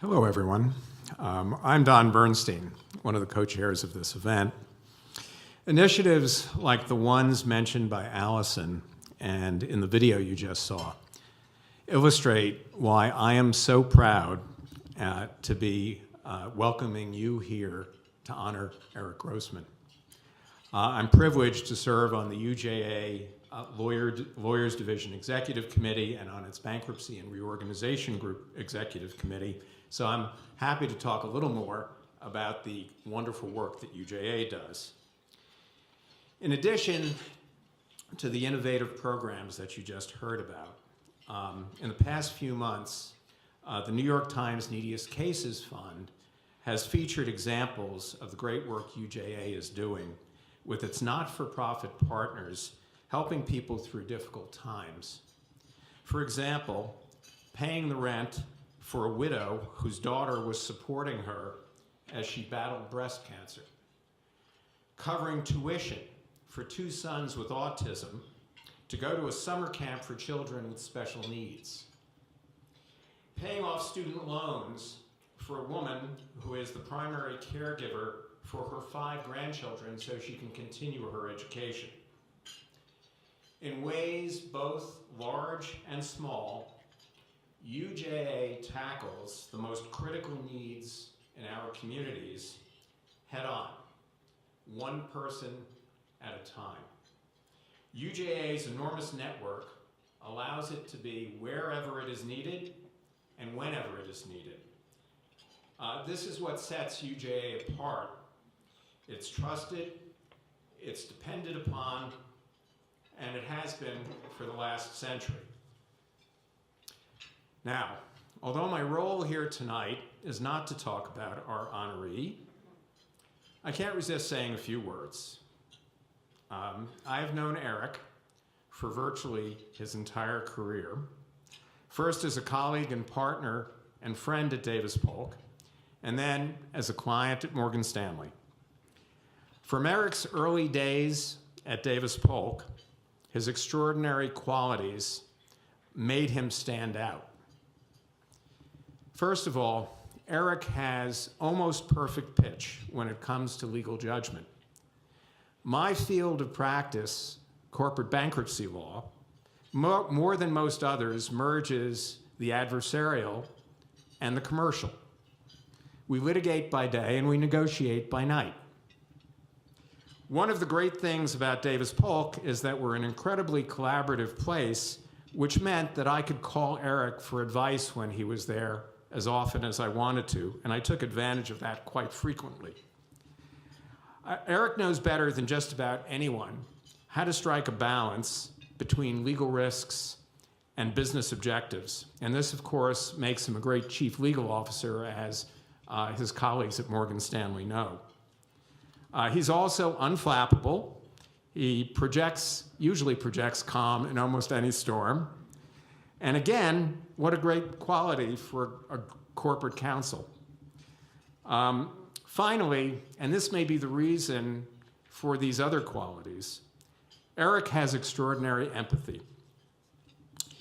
Hello, everyone. I'm Don Bernstein, one of the co-chairs of this event. Initiatives like the ones mentioned by Allison and in the video you just saw illustrate why I am so proud to be welcoming you here to honor Eric Grossman. I'm privileged to serve on the UJA Lawyers Division Executive Committee and on its Bankruptcy and Reorganization Group Executive Committee. So I'm happy to talk a little more about the wonderful work that UJA does. In addition to the innovative programs that you just heard about, in the past few months, the New York Times Neediest Cases Fund has featured examples of the great work UJA is doing with its not-for-profit partners helping people through difficult times. For example, paying the rent for a widow whose daughter was supporting her as she battled breast cancer, covering tuition for 2 sons with autism to go to a summer camp for children with special needs, paying off student loans for a woman who is the primary caregiver for her 5 grandchildren so she can continue her education. In ways both large and small, UJA tackles the most critical needs in our communities head on, one person at a time. UJA's enormous network allows it to be wherever it is needed and whenever it is needed. This is what sets UJA apart. It's trusted, it's depended upon, and it has been for the last century. Now, although my role here tonight is not to talk about our honoree, I can't resist saying a few words. I've known Eric for virtually his entire career, first as a colleague and partner and friend at Davis Polk, and then as a client at Morgan Stanley. From Eric's early days at Davis Polk, his extraordinary qualities made him stand out. First of all, Eric has almost perfect pitch when it comes to legal judgment. My field of practice, corporate bankruptcy law, more than most others, merges the adversarial and the commercial. We litigate by day and we negotiate by night. One of the great things about Davis Polk is that we're an incredibly collaborative place, which meant that I could call Eric for advice when he was there as often as I wanted to, and I took advantage of that quite frequently. Eric knows better than just about anyone how to strike a balance between legal risks and business objectives. And this, of course, makes him a great chief legal officer, as his colleagues at Morgan Stanley know. He's also unflappable. He usually projects calm in almost any storm. And again, what a great quality for a corporate counsel. Finally, and this may be the reason for these other qualities, Eric has extraordinary empathy.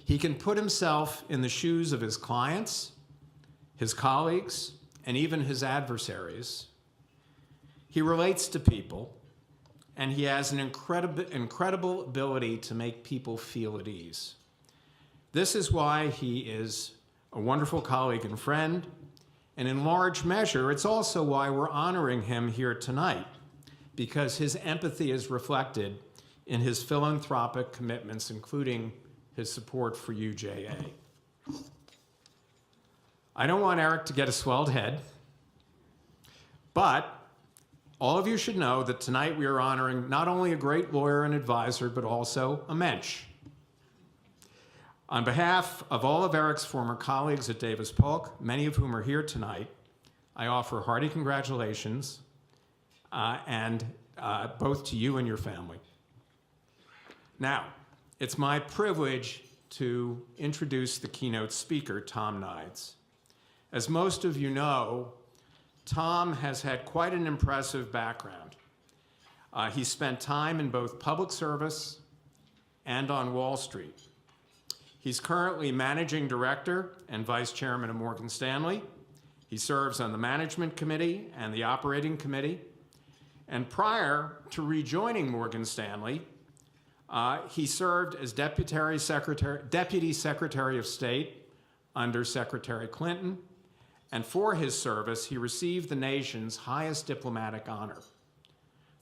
He can put himself in the shoes of his clients, his colleagues, and even his adversaries. He relates to people, and he has an incredible ability to make people feel at ease. This is why he is a wonderful colleague and friend, and in large measure, it's also why we're honoring him here tonight, because his empathy is reflected in his philanthropic commitments, including his support for UJA. I don't want Eric to get a swelled head, but all of you should know that tonight we are honoring not only a great lawyer and advisor, but also a mensch. On behalf of all of Eric's former colleagues at Davis Polk, many of whom are here tonight, I offer hearty congratulations both to you and your family. Now, it's my privilege to introduce the keynote speaker, Tom Nides. As most of you know, Tom has had quite an impressive background. He spent time in both public service and on Wall Street. He's currently managing director and vice chairman of Morgan Stanley He serves on the Management Committee and the Operating Committee. And prior to rejoining Morgan Stanley, he served as Deputy Secretary of State under Secretary Clinton. And for his service, he received the nation's highest diplomatic honor,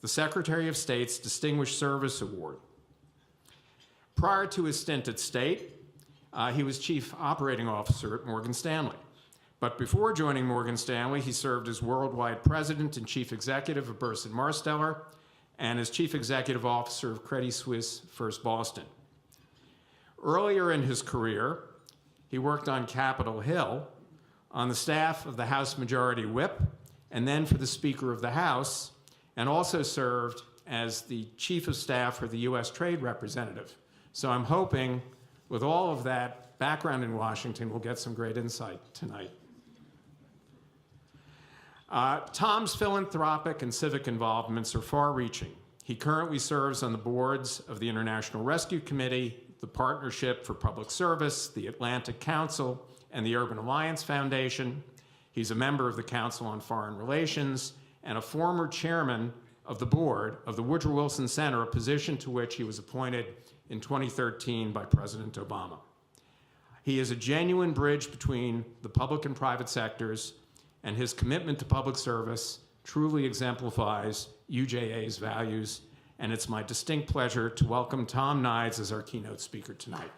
the Secretary of State's Distinguished Service Award. Prior to his stint at State, he was Chief Operating Officer at Morgan Stanley. But before joining Morgan Stanley, he served as Worldwide President and Chief Executive of Burson Marsteller and as Chief Executive Officer of Credit Suisse First Boston. Earlier in his career, he worked on Capitol Hill, on the staff of the House Majority Whip, and then for the Speaker of the House, and also served as the Chief of Staff for the U.S. Trade Representative. So I'm hoping, with all of that background in Washington, we'll get some great insight tonight. Tom's philanthropic and civic involvements are far-reaching. He currently serves on the boards of the International Rescue Committee, the Partnership for Public Service, the Atlantic Council, and the Urban Alliance Foundation. He's a member of the Council on Foreign Relations and a former chairman of the board of the Woodrow Wilson Center, a position to which he was appointed in 2013 by President Obama. He is a genuine bridge between the public and private sectors, and his commitment to public service truly exemplifies UJA's values, and it's my distinct pleasure to welcome Tom Nides as our keynote speaker tonight.